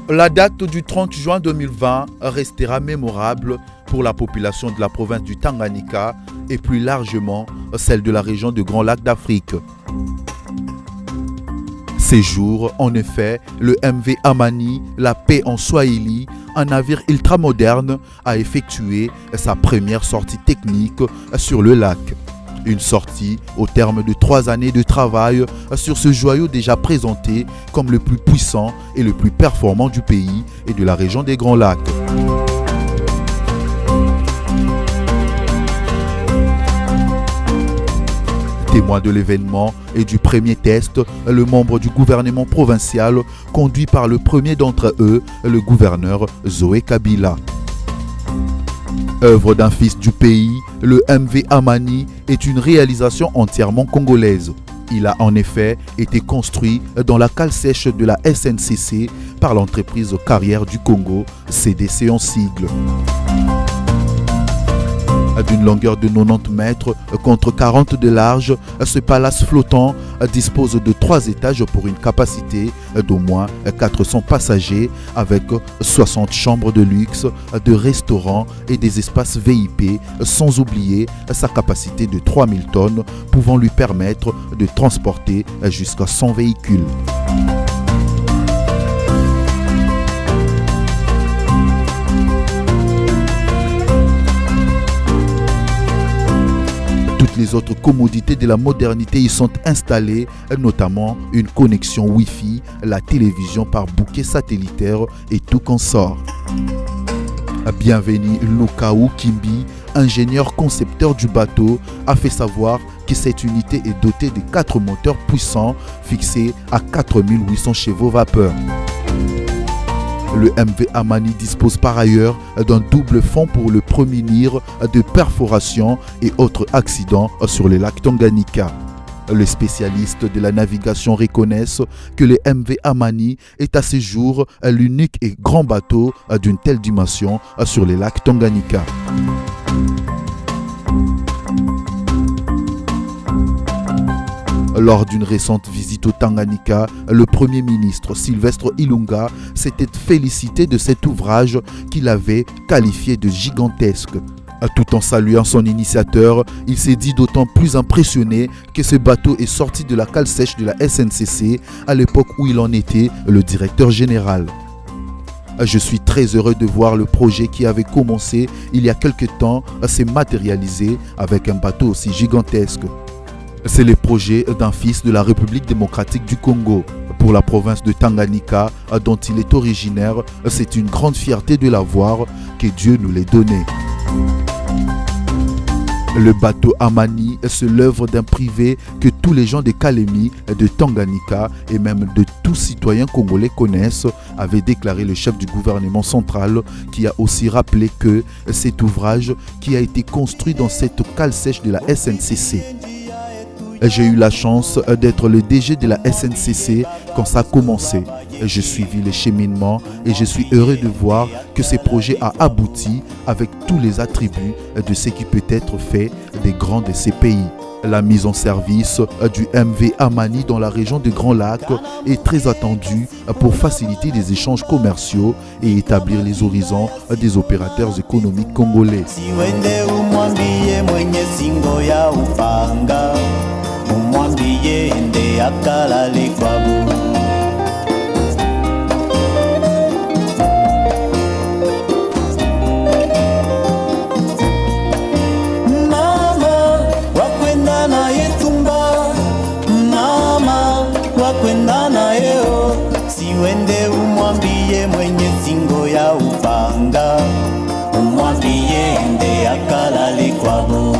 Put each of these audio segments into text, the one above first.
La date du 30 juin 2020 restera mémorable pour la population de la province du Tanganyika et plus largement celle de la région du Grand Lac d'Afrique. Ces jours, en effet, le MV Amani, la paix en Swahili, un navire ultramoderne, a effectué sa première sortie technique sur le lac. Une sortie au terme de 3 années de travail sur ce joyau déjà présenté comme le plus puissant et le plus performant du pays et de la région des Grands Lacs. Témoin de l'événement et du premier test, le membre du gouvernement provincial, conduit par le premier d'entre eux, le gouverneur Zoé Kabila. Œuvre d'un fils du pays, le MV Amani est une réalisation entièrement congolaise. Il a en effet été construit dans la cale sèche de la SNCC par l'entreprise Carrière du Congo, CDC en sigle. D'une longueur de 90 mètres contre 40 de large, ce palace flottant dispose de 3 étages pour une capacité d'au moins 400 passagers avec 60 chambres de luxe, de restaurants et des espaces VIP, sans oublier sa capacité de 3000 tonnes pouvant lui permettre de transporter jusqu'à 100 véhicules. Toutes les autres commodités de la modernité y sont installées, notamment une connexion Wi-Fi, la télévision par bouquet satellitaire et tout consort. Bienvenu Lukau Kimbi, ingénieur concepteur du bateau, a fait savoir que cette unité est dotée de 4 moteurs puissants fixés à 4800 chevaux vapeur. Le MV Amani dispose par ailleurs d'un double fond pour le prémunir de perforations et autres accidents sur le lac Tanganyika. Les spécialistes de la navigation reconnaissent que le MV Amani est à ce jour l'unique et grand bateau d'une telle dimension sur le lac Tanganyika. Lors d'une récente visite au Tanganyika, le Premier ministre Sylvestre Ilunga s'était félicité de cet ouvrage qu'il avait qualifié de gigantesque. Tout en saluant son initiateur, il s'est dit d'autant plus impressionné que ce bateau est sorti de la cale sèche de la SNCC à l'époque où il en était le directeur général. Je suis très heureux de voir le projet qui avait commencé il y a quelque temps s'est matérialisé avec un bateau aussi gigantesque. C'est le projet d'un fils de la République démocratique du Congo. Pour la province de Tanganyika, dont il est originaire, c'est une grande fierté de l'avoir, que Dieu nous l'ait donné. Le bateau Amani, c'est l'œuvre d'un privé que tous les gens de Kalemi, de Tanganyika et même de tous citoyens congolais connaissent, avait déclaré le chef du gouvernement central, qui a aussi rappelé que cet ouvrage qui a été construit dans cette cale sèche de la SNCC. J'ai eu la chance d'être le DG de la SNCC quand ça a commencé. J'ai suivi les cheminements et je suis heureux de voir que ce projet a abouti avec tous les attributs de ce qui peut être fait des grands de ces pays. La mise en service du MV Amani dans la région du Grand Lac est très attendue pour faciliter les échanges commerciaux et établir les horizons des opérateurs économiques congolais. Wakwenda na yeo, siwende umwambie mwenye singo ya upanga, umwambie ende akalale kwabo.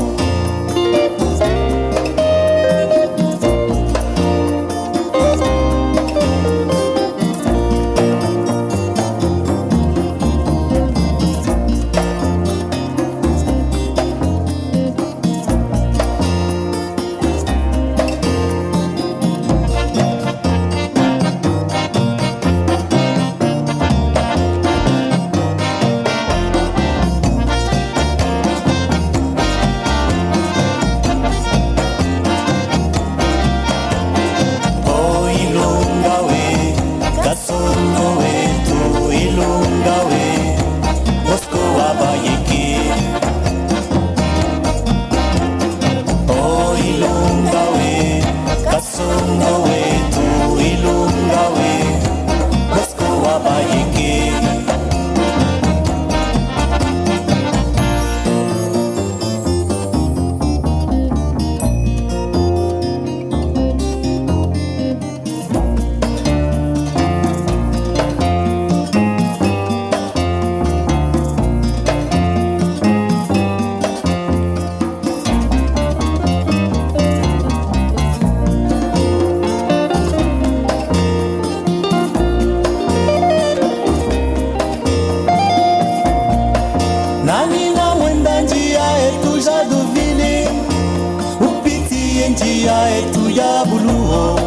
umwambie njia yetu ya Buluo,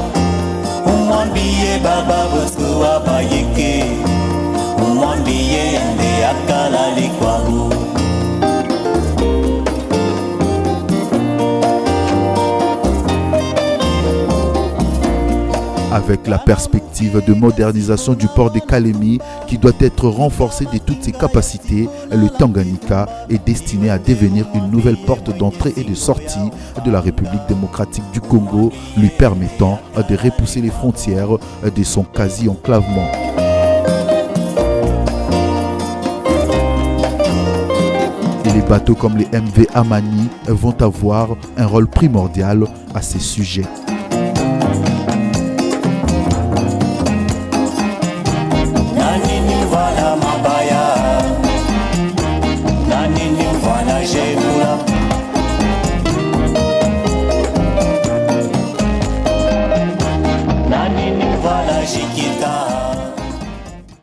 umwambie Baba Bosco abayeke, umwambie ende akalale kwabo. Avec la perspective de modernisation du port de Kalemi qui doit être renforcé de toutes ses capacités, le Tanganyika est destiné à devenir une nouvelle porte d'entrée et de sortie de la République démocratique du Congo, lui permettant de repousser les frontières de son quasi-enclavement. Et les bateaux comme les MV Amani vont avoir un rôle primordial à ces sujets.